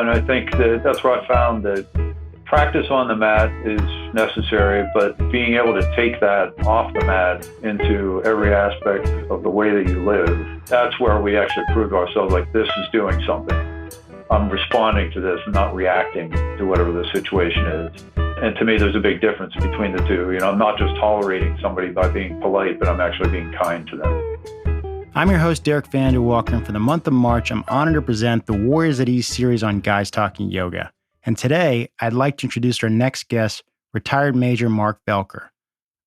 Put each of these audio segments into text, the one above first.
And I think that's where I found that practice on the mat is necessary, but being able to take that off the mat into every aspect of the way that you live, that's where we actually prove to ourselves, like, this is doing something. I'm responding to this, not reacting to whatever the situation is. And to me, there's a big difference between the two. I'm not just tolerating somebody by being polite, but I'm actually being kind to them. I'm your host, Derek Vanderwalker, and for the month of March, I'm honored to present the Warriors at Ease series on Guys Talking Yoga. And today, I'd like to introduce our next guest, retired Major Mark Voelker.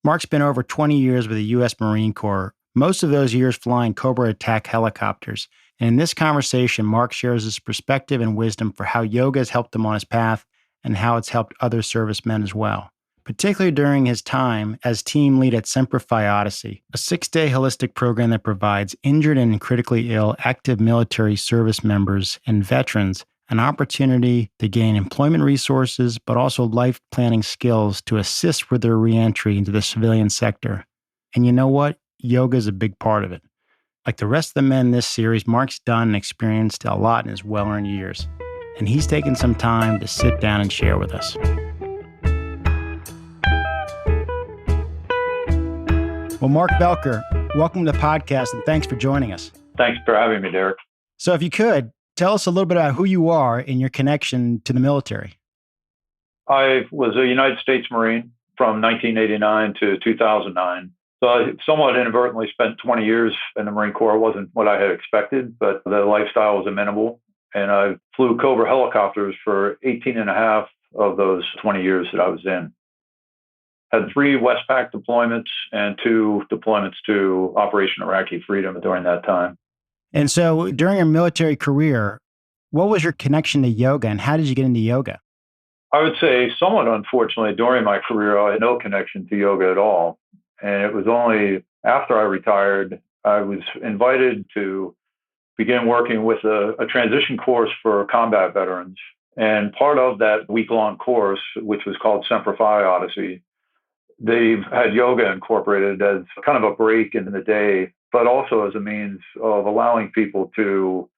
Mark's been over 20 years with the U.S. Marine Corps, most of those years flying Cobra attack helicopters. And in this conversation, Mark shares his perspective and wisdom for how yoga has helped him on his path and how it's helped other servicemen as well, particularly during his time as team lead at Semper Fi Odyssey, a 6-day holistic program that provides injured and critically ill active military service members and veterans an opportunity to gain employment resources, but also life planning skills to assist with their reentry into the civilian sector. And you know what? Yoga is a big part of it. Like the rest of the men in this series, Mark's done and experienced a lot in his well-earned years, and he's taken some time to sit down and share with us. Well, Mark Voelker, welcome to the podcast, and thanks for joining us. Thanks for having me, Derek. So if you could, tell us a little bit about who you are and your connection to the military. I was a United States Marine from 1989 to 2009. So I somewhat inadvertently spent 20 years in the Marine Corps. It wasn't what I had expected, but the lifestyle was amenable. And I flew Cobra helicopters for 18 and a half of those 20 years that I was in. Had 3 Westpac deployments and 2 deployments to Operation Iraqi Freedom during that time. And so during your military career, what was your connection to yoga and how did you get into yoga? I would say somewhat unfortunately, during my career, I had no connection to yoga at all. And it was only after I retired, I was invited to begin working with a transition course for combat veterans. And part of that week-long course, which was called Semper Fi Odyssey, they've had yoga incorporated as kind of a break in the day, but also as a means of allowing people to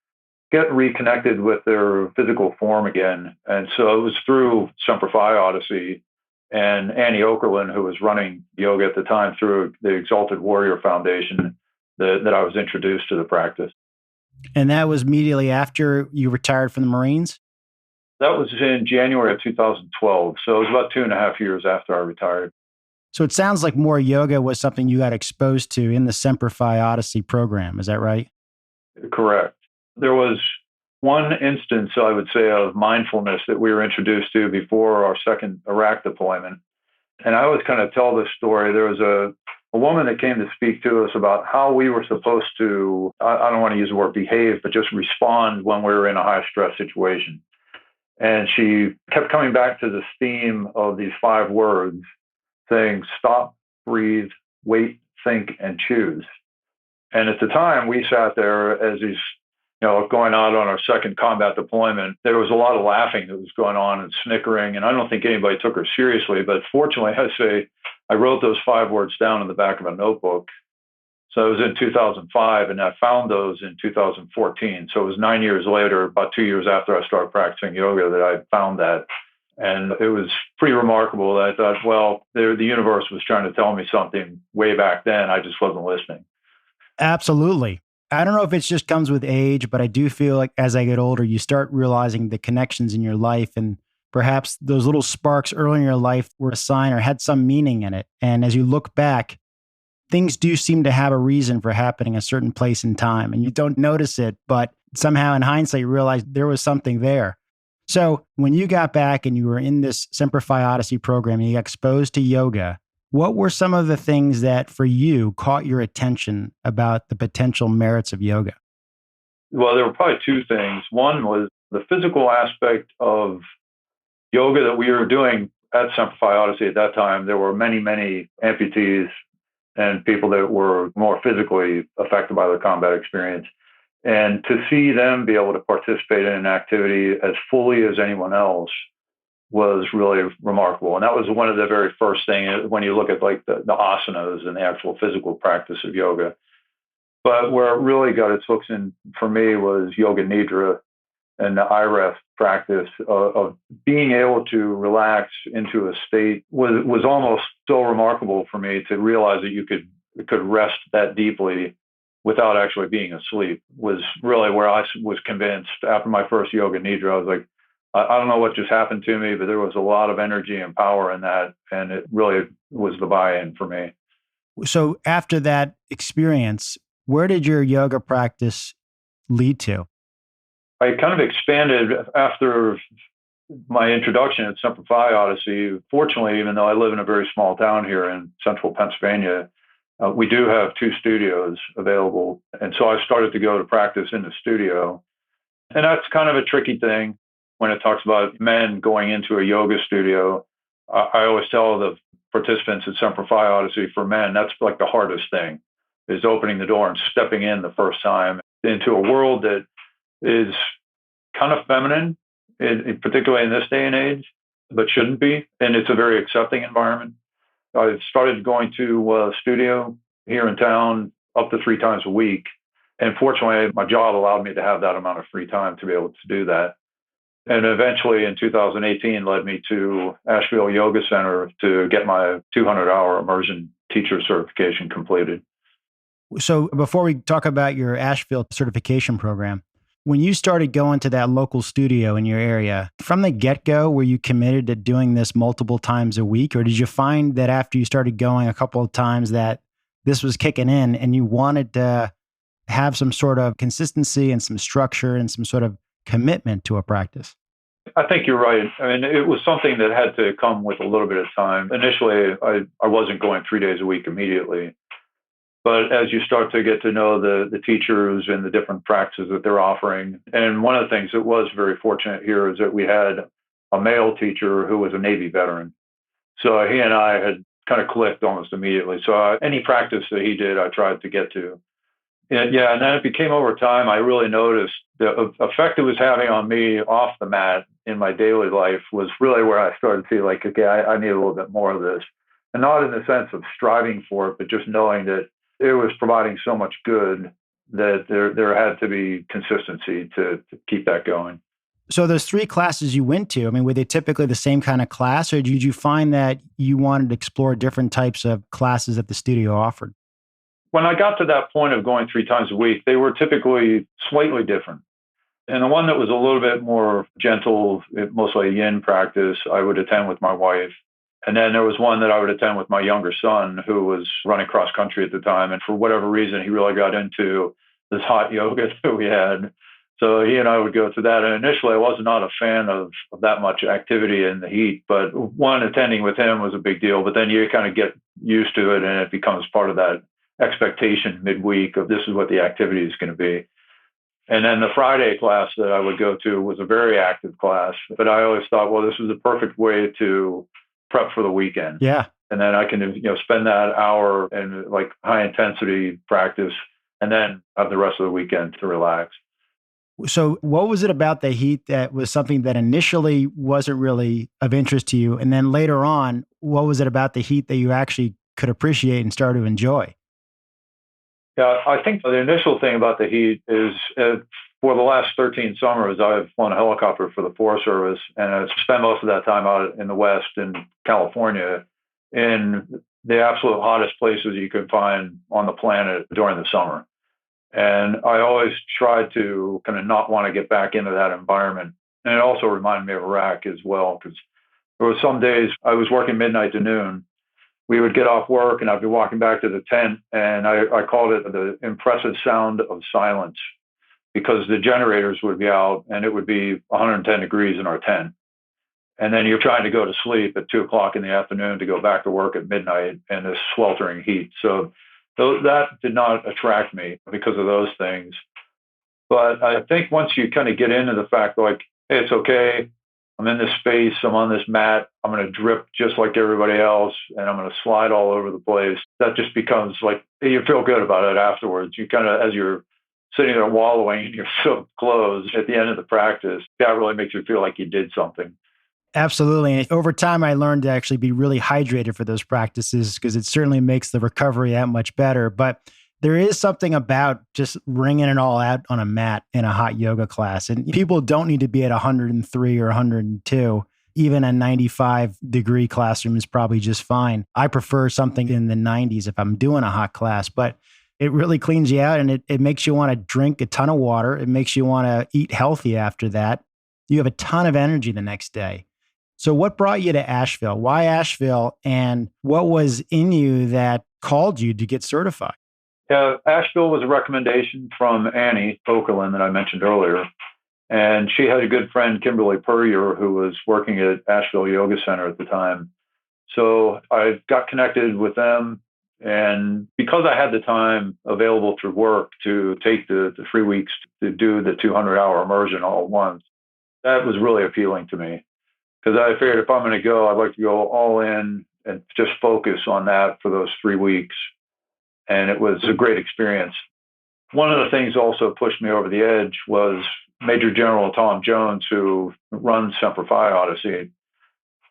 get reconnected with their physical form again. And so it was through Semper Fi Odyssey and Annie Okerlund, who was running yoga at the time through the Exalted Warrior Foundation, that I was introduced to the practice. And that was immediately after you retired from the Marines? That was in January of 2012. So it was about 2.5 years after I retired. So it sounds like more yoga was something you got exposed to in the Semper Fi Odyssey program. Is that right? Correct. There was one instance, I would say, of mindfulness that we were introduced to before our second Iraq deployment. And I always kind of tell this story. There was a woman that came to speak to us about how we were supposed to, I don't want to use the word behave, but just respond when we were in a high stress situation. And she kept coming back to this theme of these 5 words, saying, stop, breathe, wait, think, and choose. And at the time, we sat there as these, going out on our second combat deployment. There was a lot of laughing that was going on and snickering, and I don't think anybody took her seriously. But fortunately, I wrote those 5 words down in the back of a notebook. So it was in 2005, and I found those in 2014. So it was 9 years later, about 2 years after I started practicing yoga, that I found that. And it was pretty remarkable that I thought, well, the universe was trying to tell me something way back then. I just wasn't listening. Absolutely. I don't know if it just comes with age, but I do feel like as I get older, you start realizing the connections in your life, and perhaps those little sparks early in your life were a sign or had some meaning in it. And as you look back, things do seem to have a reason for happening a certain place in time, and you don't notice it, but somehow in hindsight, you realize there was something there. So when you got back and you were in this Semper Fi Odyssey program and you got exposed to yoga, what were some of the things that for you caught your attention about the potential merits of yoga? Well, there were probably 2 things. One was the physical aspect of yoga that we were doing at Semper Fi Odyssey at that time. There were many, many amputees and people that were more physically affected by the combat experience. And to see them be able to participate in an activity as fully as anyone else was really remarkable. And that was one of the very first things when you look at like the asanas and the actual physical practice of yoga. But where it really got its hooks in for me was Yoga Nidra, and the IREF practice of being able to relax into a state was almost so remarkable for me to realize that you could rest that deeply without actually being asleep was really where I was convinced after my first yoga nidra. I was like, I don't know what just happened to me, but there was a lot of energy and power in that. And it really was the buy-in for me. So after that experience, where did your yoga practice lead to? I kind of expanded after my introduction at Semper Fi Odyssey. Fortunately, even though I live in a very small town here in central Pennsylvania, we do have 2 studios available. And so I started to go to practice in the studio. And that's kind of a tricky thing when it talks about men going into a yoga studio. I always tell the participants at Semper Fi Odyssey, for men, that's like the hardest thing, is opening the door and stepping in the first time into a world that is kind of feminine, particularly in this day and age, but shouldn't be. And it's a very accepting environment. I started going to a studio here in town up to 3 times a week. And fortunately, my job allowed me to have that amount of free time to be able to do that. And eventually in 2018 led me to Asheville Yoga Center to get my 200-hour immersion teacher certification completed. So before we talk about your Asheville certification program, when you started going to that local studio in your area, from the get-go, were you committed to doing this multiple times a week? Or did you find that after you started going a couple of times that this was kicking in and you wanted to have some sort of consistency and some structure and some sort of commitment to a practice? I think you're right. I mean, it was something that had to come with a little bit of time. Initially, I wasn't going 3 days a week immediately. But as you start to get to know the teachers and the different practices that they're offering, and one of the things that was very fortunate here is that we had a male teacher who was a Navy veteran. So he and I had kind of clicked almost immediately. So any practice that he did, I tried to get to. And then it became over time, I really noticed the effect it was having on me off the mat in my daily life was really where I started to feel like, okay, I need a little bit more of this. And not in the sense of striving for it, but just knowing that it was providing so much good that there had to be consistency to keep that going. So those 3 classes you went to, I mean, were they typically the same kind of class, or did you find that you wanted to explore different types of classes that the studio offered? When I got to that point of going 3 times a week, they were typically slightly different. And the one that was a little bit more gentle, mostly a yin practice, I would attend with my wife. And then there was one that I would attend with my younger son, who was running cross country at the time. And for whatever reason, he really got into this hot yoga that we had. So he and I would go to that. And initially, I was not a fan of that much activity in the heat. But one, attending with him was a big deal. But then you kind of get used to it, and it becomes part of that expectation midweek of this is what the activity is going to be. And then the Friday class that I would go to was a very active class. But I always thought, well, this is the perfect way to prep for the weekend. Yeah. And then I can, spend that hour in like high intensity practice and then have the rest of the weekend to relax. So what was it about the heat that was something that initially wasn't really of interest to you? And then later on, what was it about the heat that you actually could appreciate and start to enjoy? Yeah, I think the initial thing about the heat is for the last 13 summers, I've flown a helicopter for the Forest Service, and I've spent most of that time out in the West in California in the absolute hottest places you could find on the planet during the summer. And I always tried to kind of not want to get back into that environment. And it also reminded me of Iraq as well, because there were some days I was working midnight to noon. We would get off work and I'd be walking back to the tent, and I called it the impressive sound of silence, because the generators would be out and it would be 110 degrees in our tent. And then you're trying to go to sleep at 2 o'clock in the afternoon to go back to work at midnight in this sweltering heat. So that did not attract me because of those things. But I think once you kind of get into the fact, like, hey, it's okay, I'm in this space, I'm on this mat, I'm going to drip just like everybody else, and I'm going to slide all over the place. That just becomes like, you feel good about it afterwards. You kind of, as you're sitting there wallowing in your soaked clothes at the end of the practice, that really makes you feel like you did something. Absolutely. And over time, I learned to actually be really hydrated for those practices, because it certainly makes the recovery that much better. But There is something about just wringing it all out on a mat in a hot yoga class. And people don't need to be at 103 or 102. Even a 95-degree classroom is probably just fine. I prefer something in the 90s if I'm doing a hot class, but it really cleans you out and it makes you want to drink a ton of water. It makes you want to eat healthy after that. You have a ton of energy the next day. So what brought you to Asheville? Why Asheville? And what was in you that called you to get certified? Yeah, Asheville was a recommendation from Annie Okerlund that I mentioned earlier. And she had a good friend, Kimberly Purrier, who was working at Asheville Yoga Center at the time. So I got connected with them. And because I had the time available through work to take the 3 weeks to do the 200-hour immersion all at once, that was really appealing to me. Because I figured if I'm going to go, I'd like to go all in and just focus on that for those 3 weeks. And it was a great experience. One of the things also pushed me over the edge was Major General Tom Jones, who runs Semper Fi Odyssey.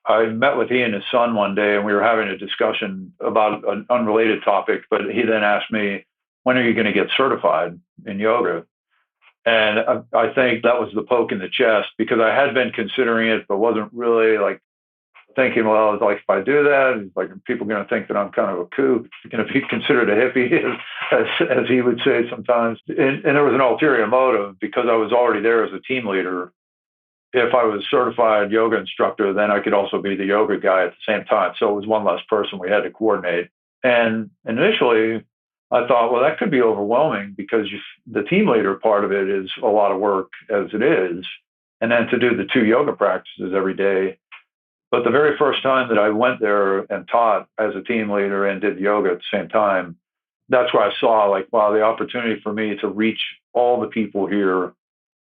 I met with he and his son one day, and we were having a discussion about an unrelated topic, but he then asked me, when are you going to get certified in yoga? And I think that was the poke in the chest, because I had been considering it, but wasn't really like thinking, well, it's like, if I do that, it's like, people are going to think that I'm kind of a kook, going to be considered a hippie, as he would say sometimes. And there was an ulterior motive, because I was already there as a team leader. If I was certified yoga instructor, then I could also be the yoga guy at the same time. So it was one less person we had to coordinate. And initially, I thought, well, that could be overwhelming, because the team leader part of it is a lot of work as it is. And then to do the 2 yoga practices every day. But the very first time that I went there and taught as a team leader and did yoga at the same time, that's where I saw, like, wow, the opportunity for me to reach all the people here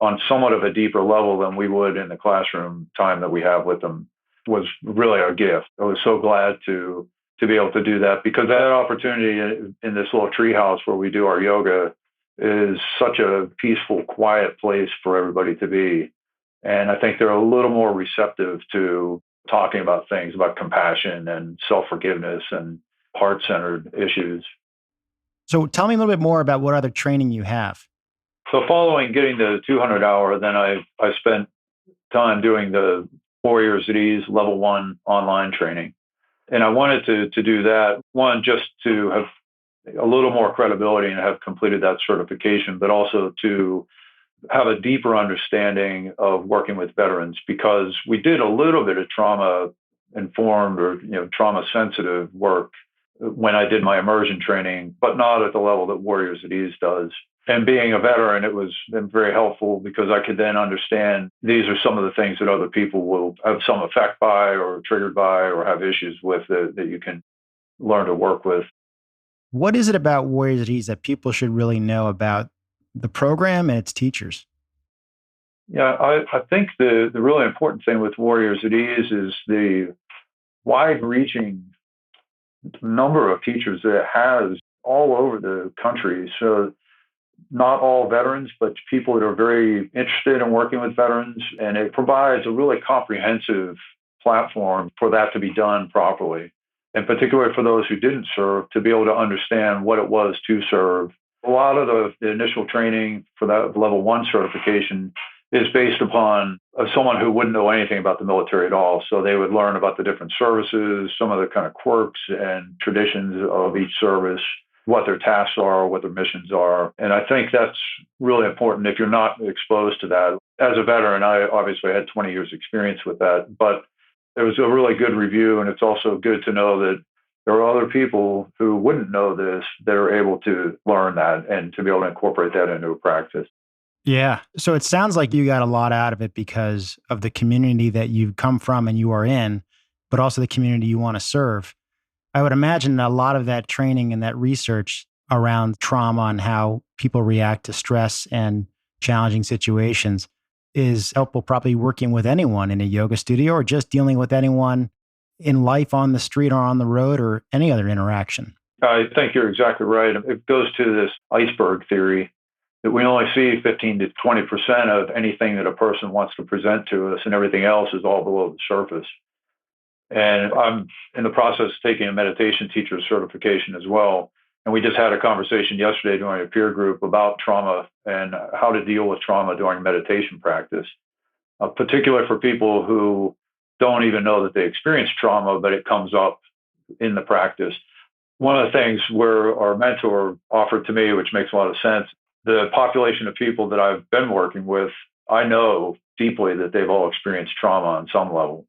on somewhat of a deeper level than we would in the classroom time that we have with them was really a gift. I was so glad to be able to do that, because that opportunity in this little treehouse where we do our yoga is such a peaceful, quiet place for everybody to be. And I think they're a little more receptive to talking about things about compassion and self-forgiveness and heart-centered issues. So tell me a little bit more about what other training you have. So following getting the 200-hour, then I spent time doing the Warriors at Ease Level 1 online training. And I wanted to do that, one, just to have a little more credibility and have completed that certification, but also to have a deeper understanding of working with veterans, because we did a little bit of trauma informed or trauma sensitive work when I did my immersion training, but not at the level that Warriors at Ease does. And being a veteran, it was very helpful, because I could then understand these are some of the things that other people will have some effect by or triggered by or have issues with that you can learn to work with. What is it about Warriors at Ease that people should really know about the program and its teachers? Yeah, I think the really important thing with Warriors at Ease is the wide-reaching number of teachers that it has all over the country. So not all veterans, but people that are very interested in working with veterans. And it provides a really comprehensive platform for that to be done properly. And particularly for those who didn't serve, to be able to understand what it was to serve. A lot of the initial training for that level 1 certification is based upon someone who wouldn't know anything about the military at all. So they would learn about the different services, some of the kind of quirks and traditions of each service, what their tasks are, what their missions are. And I think that's really important if you're not exposed to that. As a veteran, I obviously had 20 years experience with that, but it was a really good review. And it's also good to know that there are other people who wouldn't know this that are able to learn that and to be able to incorporate that into a practice. Yeah. So it sounds like you got a lot out of it because of the community that you've come from and you are in, but also the community you want to serve. I would imagine that a lot of that training and that research around trauma and how people react to stress and challenging situations is helpful, probably working with anyone in a yoga studio or just dealing with anyone in life on the street or on the road or any other interaction. I think you're exactly right. It goes to this iceberg theory that we only see 15 to 20% of anything that a person wants to present to us, and everything else is all below the surface. And I'm in the process of taking a meditation teacher certification as well. And we just had a conversation yesterday during a peer group about trauma and how to deal with trauma during meditation practice, particularly for people who don't even know that they experience trauma, but it comes up in the practice. One of the things where our mentor offered to me, which makes a lot of sense, the population of people that I've been working with, I know deeply that they've all experienced trauma on some level.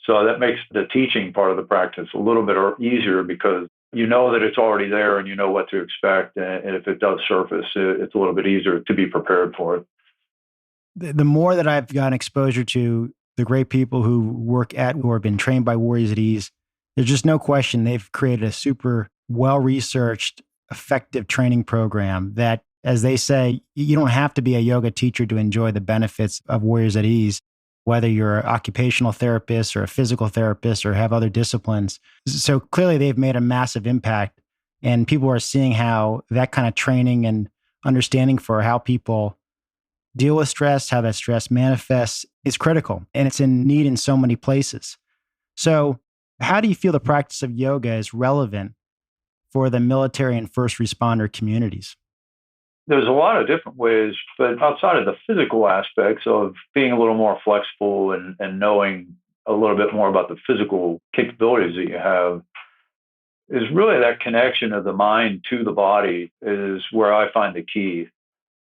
So that makes the teaching part of the practice a little bit easier because you know that it's already there and you know what to expect. And if it does surface, it's a little bit easier to be prepared for it. The more that I've gotten exposure to the great people who work at or have been trained by Warriors at Ease, there's just no question they've created a super well-researched, effective training program that, as they say, you don't have to be a yoga teacher to enjoy the benefits of Warriors at Ease, whether you're an occupational therapist or a physical therapist or have other disciplines. So clearly they've made a massive impact, and people are seeing how that kind of training and understanding for how people deal with stress, how that stress manifests is critical, and it's in need in so many places. So how do you feel the practice of yoga is relevant for the military and first responder communities? There's a lot of different ways, but outside of the physical aspects of being a little more flexible and knowing a little bit more about the physical capabilities that you have, is really that connection of the mind to the body is where I find the key.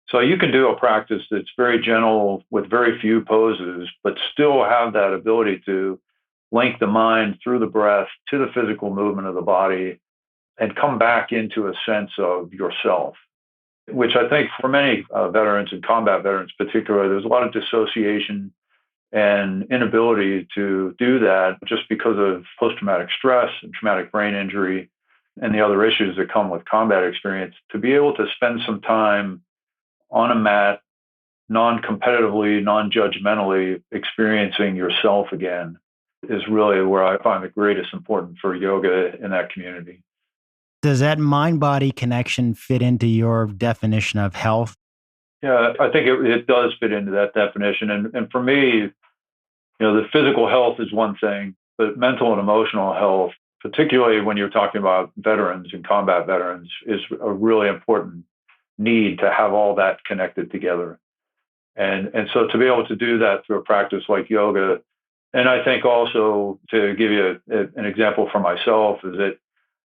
So you can do a practice that's very gentle with very few poses, but still have that ability to link the mind through the breath to the physical movement of the body and come back into a sense of yourself, which I think for many veterans and combat veterans particularly, there's a lot of dissociation and inability to do that just because of post-traumatic stress and traumatic brain injury and the other issues that come with combat experience. To be able to spend some time on a mat, non-competitively, non-judgmentally experiencing yourself again is really where I find the greatest importance for yoga in that community. Does that mind-body connection fit into your definition of health? Yeah, I think it does fit into that definition. And for me, the physical health is one thing, but mental and emotional health, particularly when you're talking about veterans and combat veterans, is a really important need to have all that connected together. And so to be able to do that through a practice like yoga, and I think also to give you an example for myself, is that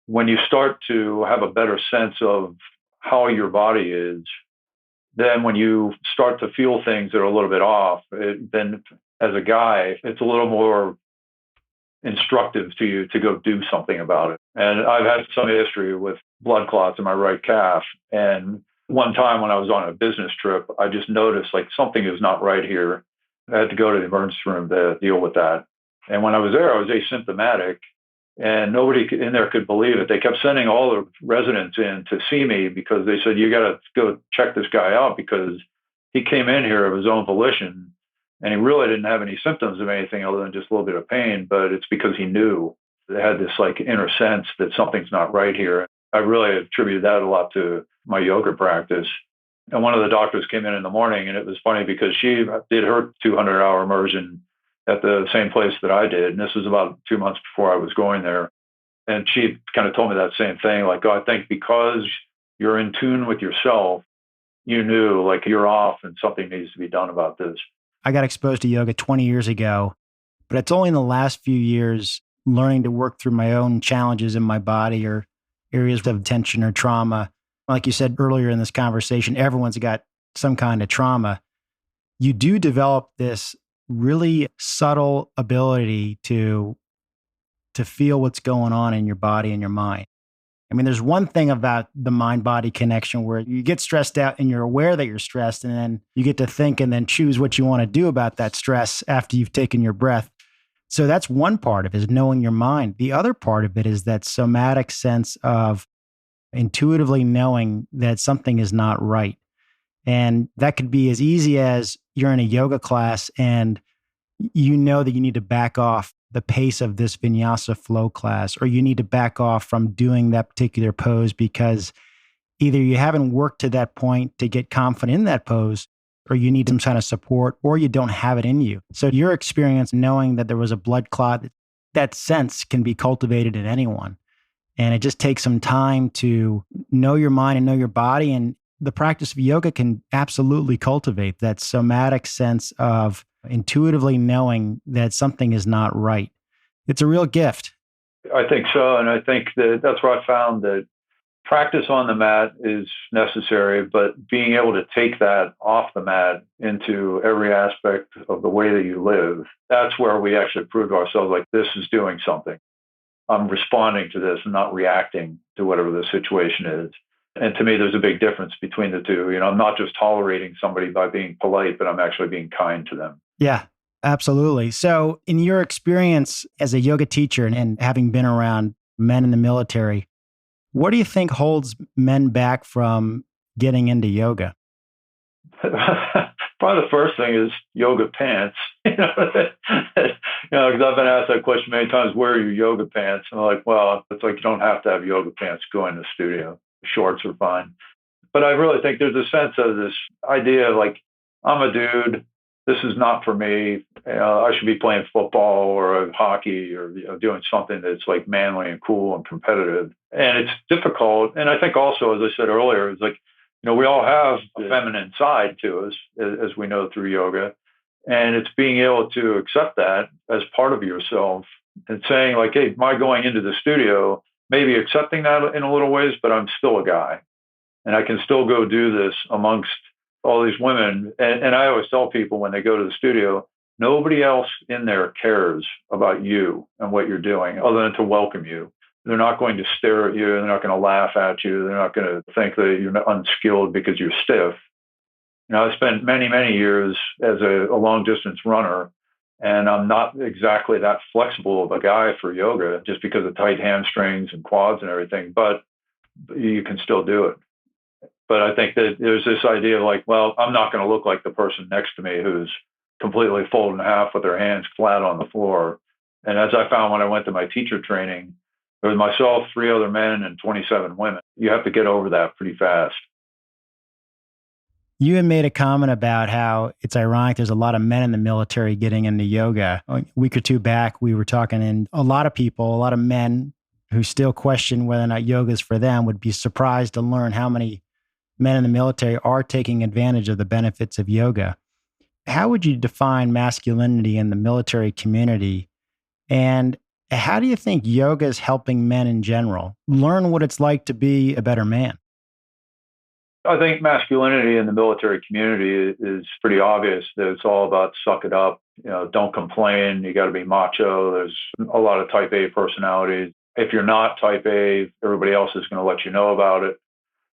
when you start to have a better sense of how your body is, then when you start to feel things that are a little bit off, then as a guy, it's a little more instructive to you to go do something about it. And I've had some history with blood clots in my right calf. And one time when I was on a business trip, I just noticed like something is not right here. I had to go to the emergency room to deal with that. And when I was there, I was asymptomatic and nobody in there could believe it. They kept sending all the residents in to see me because they said, you got to go check this guy out because he came in here of his own volition and he really didn't have any symptoms of anything other than just a little bit of pain, but it's because he knew. They had this like inner sense that something's not right here. I really attributed that a lot to my yoga practice. And one of the doctors came in the morning, and it was funny because she did her 200-hour immersion at the same place that I did. And this was about 2 months before I was going there. And she kind of told me that same thing, like, oh, I think because you're in tune with yourself, you knew like you're off and something needs to be done about this. I got exposed to yoga 20 years ago, but it's only in the last few years learning to work through my own challenges in my body or areas of tension or trauma. Like you said earlier in this conversation, everyone's got some kind of trauma. You do develop this really subtle ability to feel what's going on in your body and your mind. I mean, there's one thing about the mind-body connection where you get stressed out and you're aware that you're stressed, and then you get to think and then choose what you want to do about that stress after you've taken your breath. So that's one part of it, is knowing your mind. The other part of it is that somatic sense of intuitively knowing that something is not right. And that could be as easy as you're in a yoga class and you know that you need to back off the pace of this vinyasa flow class, or you need to back off from doing that particular pose because either you haven't worked to that point to get confident in that pose, or you need some kind of support, or you don't have it in you. So your experience knowing that there was a blood clot, that sense can be cultivated in anyone. And it just takes some time to know your mind and know your body. And the practice of yoga can absolutely cultivate that somatic sense of intuitively knowing that something is not right. It's a real gift. I think so. And I think that that's where I found that practice on the mat is necessary, but being able to take that off the mat into every aspect of the way that you live, that's where we actually prove to ourselves like this is doing something. I'm responding to this and not reacting to whatever the situation is. And to me, there's a big difference between the two. I'm not just tolerating somebody by being polite, but I'm actually being kind to them. Yeah, absolutely. So, in your experience as a yoga teacher and having been around men in the military, what do you think holds men back from getting into yoga? Probably the first thing is yoga pants. Because I've been asked that question many times. Where are your yoga pants? And I'm like, well, it's like you don't have to have yoga pants to go in the studio. Shorts are fine. But I really think there's a sense of this idea of like, I'm a dude. This is not for me. I should be playing football or hockey or doing something that's like manly and cool and competitive. And it's difficult. And I think also, as I said earlier, it's like, we all have a feminine side to us, as we know through yoga. And it's being able to accept that as part of yourself and saying like, hey, my going into the studio, maybe accepting that in a little ways, but I'm still a guy. And I can still go do this amongst all these women. And I always tell people when they go to the studio, nobody else in there cares about you and what you're doing other than to welcome you. They're not going to stare at you. They're not going to laugh at you. They're not going to think that you're unskilled because you're stiff. I spent many, many years as a long distance runner, and I'm not exactly that flexible of a guy for yoga just because of tight hamstrings and quads and everything, but you can still do it. But I think that there's this idea of like, well, I'm not going to look like the person next to me who's completely folded in half with their hands flat on the floor. And as I found when I went to my teacher training, there was myself, 3 other men, and 27 women. You have to get over that pretty fast. You had made a comment about how it's ironic there's a lot of men in the military getting into yoga. A week or two back, we were talking, and a lot of people, a lot of men who still question whether or not yoga is for them would be surprised to learn how many men in the military are taking advantage of the benefits of yoga. How would you define masculinity in the military community? And how do you think yoga is helping men in general learn what it's like to be a better man? I think masculinity in the military community is pretty obvious that it's all about suck it up, don't complain. You got to be macho. There's a lot of type A personalities. If you're not type A, everybody else is going to let you know about it.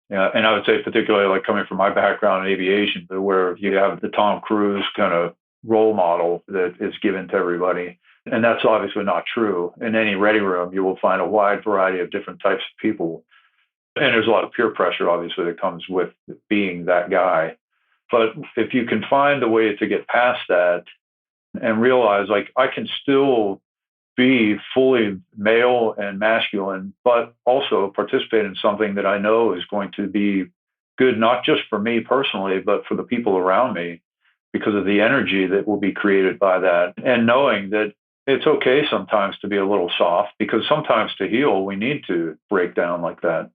And I would say particularly like coming from my background in aviation, where you have the Tom Cruise kind of role model that is given to everybody. And that's obviously not true. In any ready room, you will find a wide variety of different types of people. And there's a lot of peer pressure, obviously, that comes with being that guy. But if you can find a way to get past that and realize, like, I can still be fully male and masculine, but also participate in something that I know is going to be good, not just for me personally, but for the people around me, because of the energy that will be created by that. And knowing that it's okay sometimes to be a little soft, because sometimes to heal, we need to break down like that.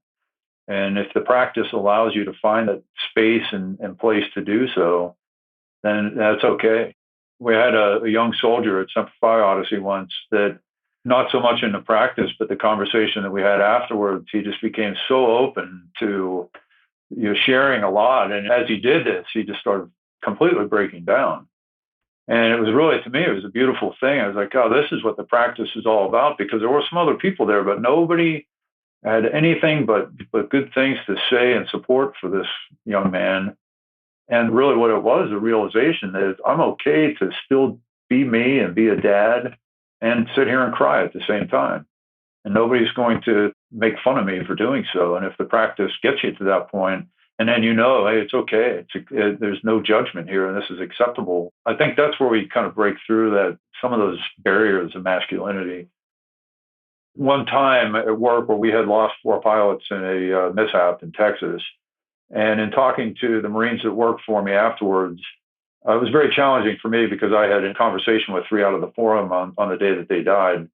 And if the practice allows you to find that space and place to do so, then that's okay. We had a young soldier at Semper Fi Odyssey once that, not so much in the practice, but the conversation that we had afterwards, he just became so open to sharing a lot. And as he did this, he just started completely breaking down. And it was really, to me, it was a beautiful thing. I was like, oh, this is what the practice is all about, because there were some other people there, but nobody had anything but good things to say and support for this young man. And really what it was, a realization that I'm okay to still be me and be a dad and sit here and cry at the same time. And nobody's going to make fun of me for doing so. And if the practice gets you to that point, and then hey, it's okay. There's no judgment here, and this is acceptable. I think that's where we kind of break through that some of those barriers of masculinity. One time at work where we had lost 4 pilots in a mishap in Texas, and in talking to the Marines that worked for me afterwards, it was very challenging for me because I had a conversation with 3 out of the 4 of them on the day that they died.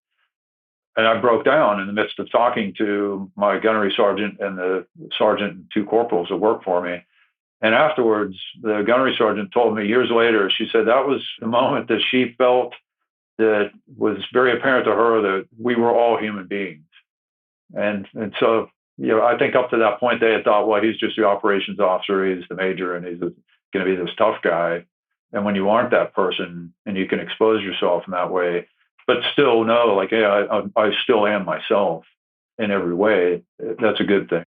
And I broke down in the midst of talking to my gunnery sergeant and the sergeant and two corporals that worked for me. And afterwards, the gunnery sergeant told me years later, she said that was the moment that she felt that was very apparent to her that we were all human beings. And so, I think up to that point, they had thought, well, he's just the operations officer, he's the major, and he's going to be this tough guy. And when you aren't that person and you can expose yourself in that way, but still know, like, yeah, I still am myself in every way, that's a good thing.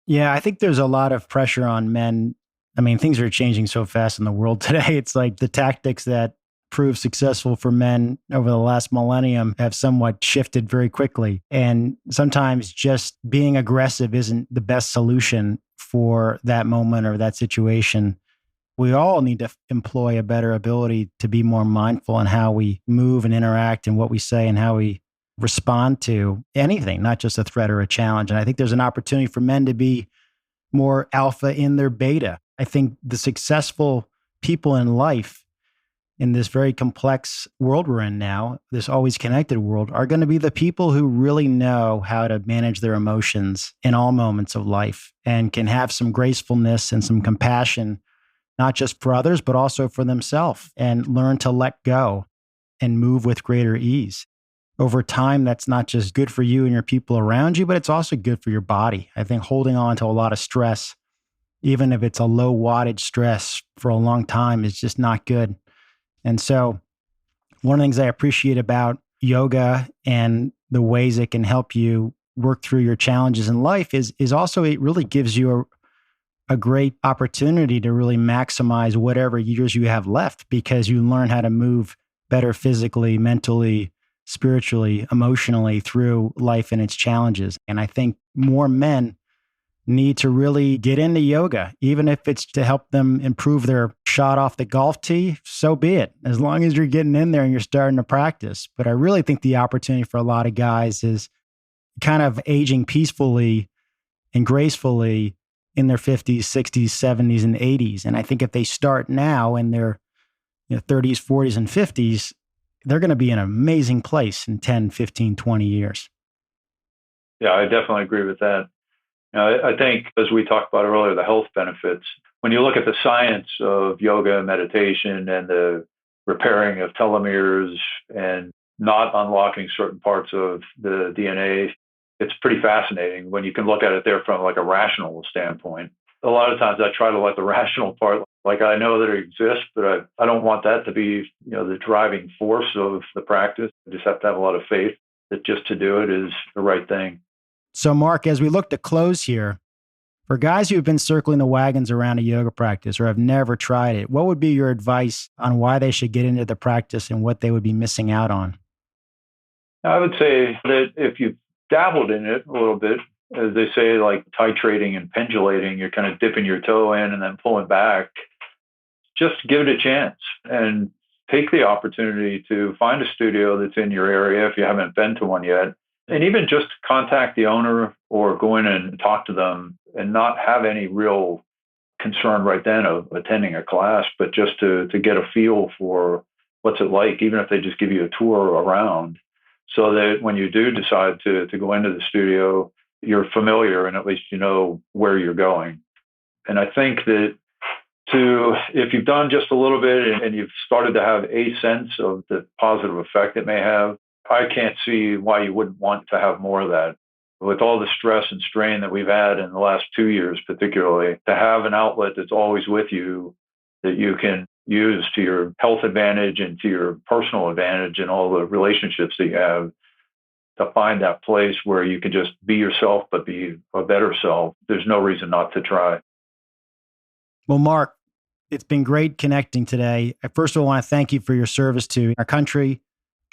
Yeah, I think there's a lot of pressure on men. I mean, things are changing so fast in the world today. It's like the tactics that proved successful for men over the last millennium have somewhat shifted very quickly. And sometimes just being aggressive isn't the best solution for that moment or that situation. We all need to employ a better ability to be more mindful in how we move and interact and what we say and how we respond to anything, not just a threat or a challenge. And I think there's an opportunity for men to be more alpha in their beta. I think the successful people in life in this very complex world we're in now, this always connected world, are going to be the people who really know how to manage their emotions in all moments of life and can have some gracefulness and some compassion, not just for others, but also for themselves, and learn to let go and move with greater ease. Over time, that's not just good for you and your people around you, but it's also good for your body. I think holding on to a lot of stress, even if it's a low wattage stress for a long time, is just not good. And so one of the things I appreciate about yoga and the ways it can help you work through your challenges in life is also it really gives you a great opportunity to really maximize whatever years you have left, because you learn how to move better physically, mentally, spiritually, emotionally through life and its challenges. And I think more men need to really get into yoga, even if it's to help them improve their shot off the golf tee, so be it, as long as you're getting in there and you're starting to practice. But I really think the opportunity for a lot of guys is kind of aging peacefully and gracefully in their 50s, 60s, 70s, and 80s. And I think if they start now in their 30s, 40s, and 50s, they're going to be in an amazing place in 10, 15, 20 years. Yeah, I definitely agree with that. I think, as we talked about earlier, the health benefits, when you look at the science of yoga and meditation and the repairing of telomeres and not unlocking certain parts of the DNA, it's pretty fascinating when you can look at it there from like a rational standpoint. A lot of times I try to let the rational part, like I know that it exists, but I don't want that to be, the driving force of the practice. I just have to have a lot of faith that just to do it is the right thing. So Mark, as we look to close here, for guys who have been circling the wagons around a yoga practice or have never tried it, what would be your advice on why they should get into the practice and what they would be missing out on? I would say that if you've dabbled in it a little bit, as they say, like titrating and pendulating, you're kind of dipping your toe in and then pulling back, just give it a chance and take the opportunity to find a studio that's in your area if you haven't been to one yet. And even just contact the owner or go in and talk to them and not have any real concern right then of attending a class, but just to get a feel for what's it like, even if they just give you a tour around, so that when you do decide to go into the studio, you're familiar and at least you know where you're going. And I think that if you've done just a little bit and you've started to have a sense of the positive effect it may have, I can't see why you wouldn't want to have more of that. With all the stress and strain that we've had in the last 2 years, particularly, to have an outlet that's always with you that you can use to your health advantage and to your personal advantage and all the relationships that you have, to find that place where you can just be yourself, but be a better self. There's no reason not to try. Well, Mark, it's been great connecting today. First of all, I want to thank you for your service to our country.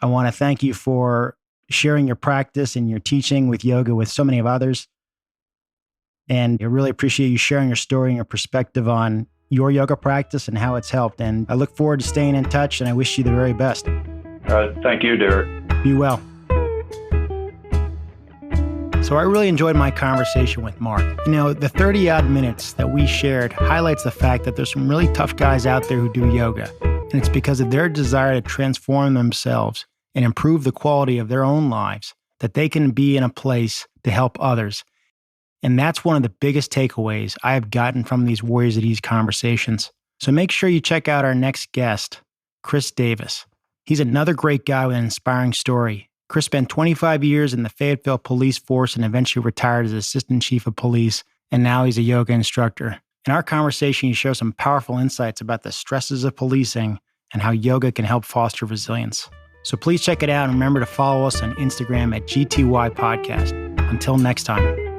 I want to thank you for sharing your practice and your teaching with yoga with so many of others. And I really appreciate you sharing your story and your perspective on your yoga practice and how it's helped. And I look forward to staying in touch, and I wish you the very best. Thank you, Derek. Be well. So I really enjoyed my conversation with Mark. The 30-odd minutes that we shared highlights the fact that there's some really tough guys out there who do yoga. And it's because of their desire to transform themselves and improve the quality of their own lives that they can be in a place to help others. And that's one of the biggest takeaways I have gotten from these Warriors at Ease conversations. So make sure you check out our next guest, Chris Davis. He's another great guy with an inspiring story. Chris spent 25 years in the Fayetteville Police Force and eventually retired as Assistant Chief of Police, and now he's a yoga instructor. In our conversation, he shares some powerful insights about the stresses of policing and how yoga can help foster resilience. So please check it out and remember to follow us on Instagram at GTY Podcast. Until next time.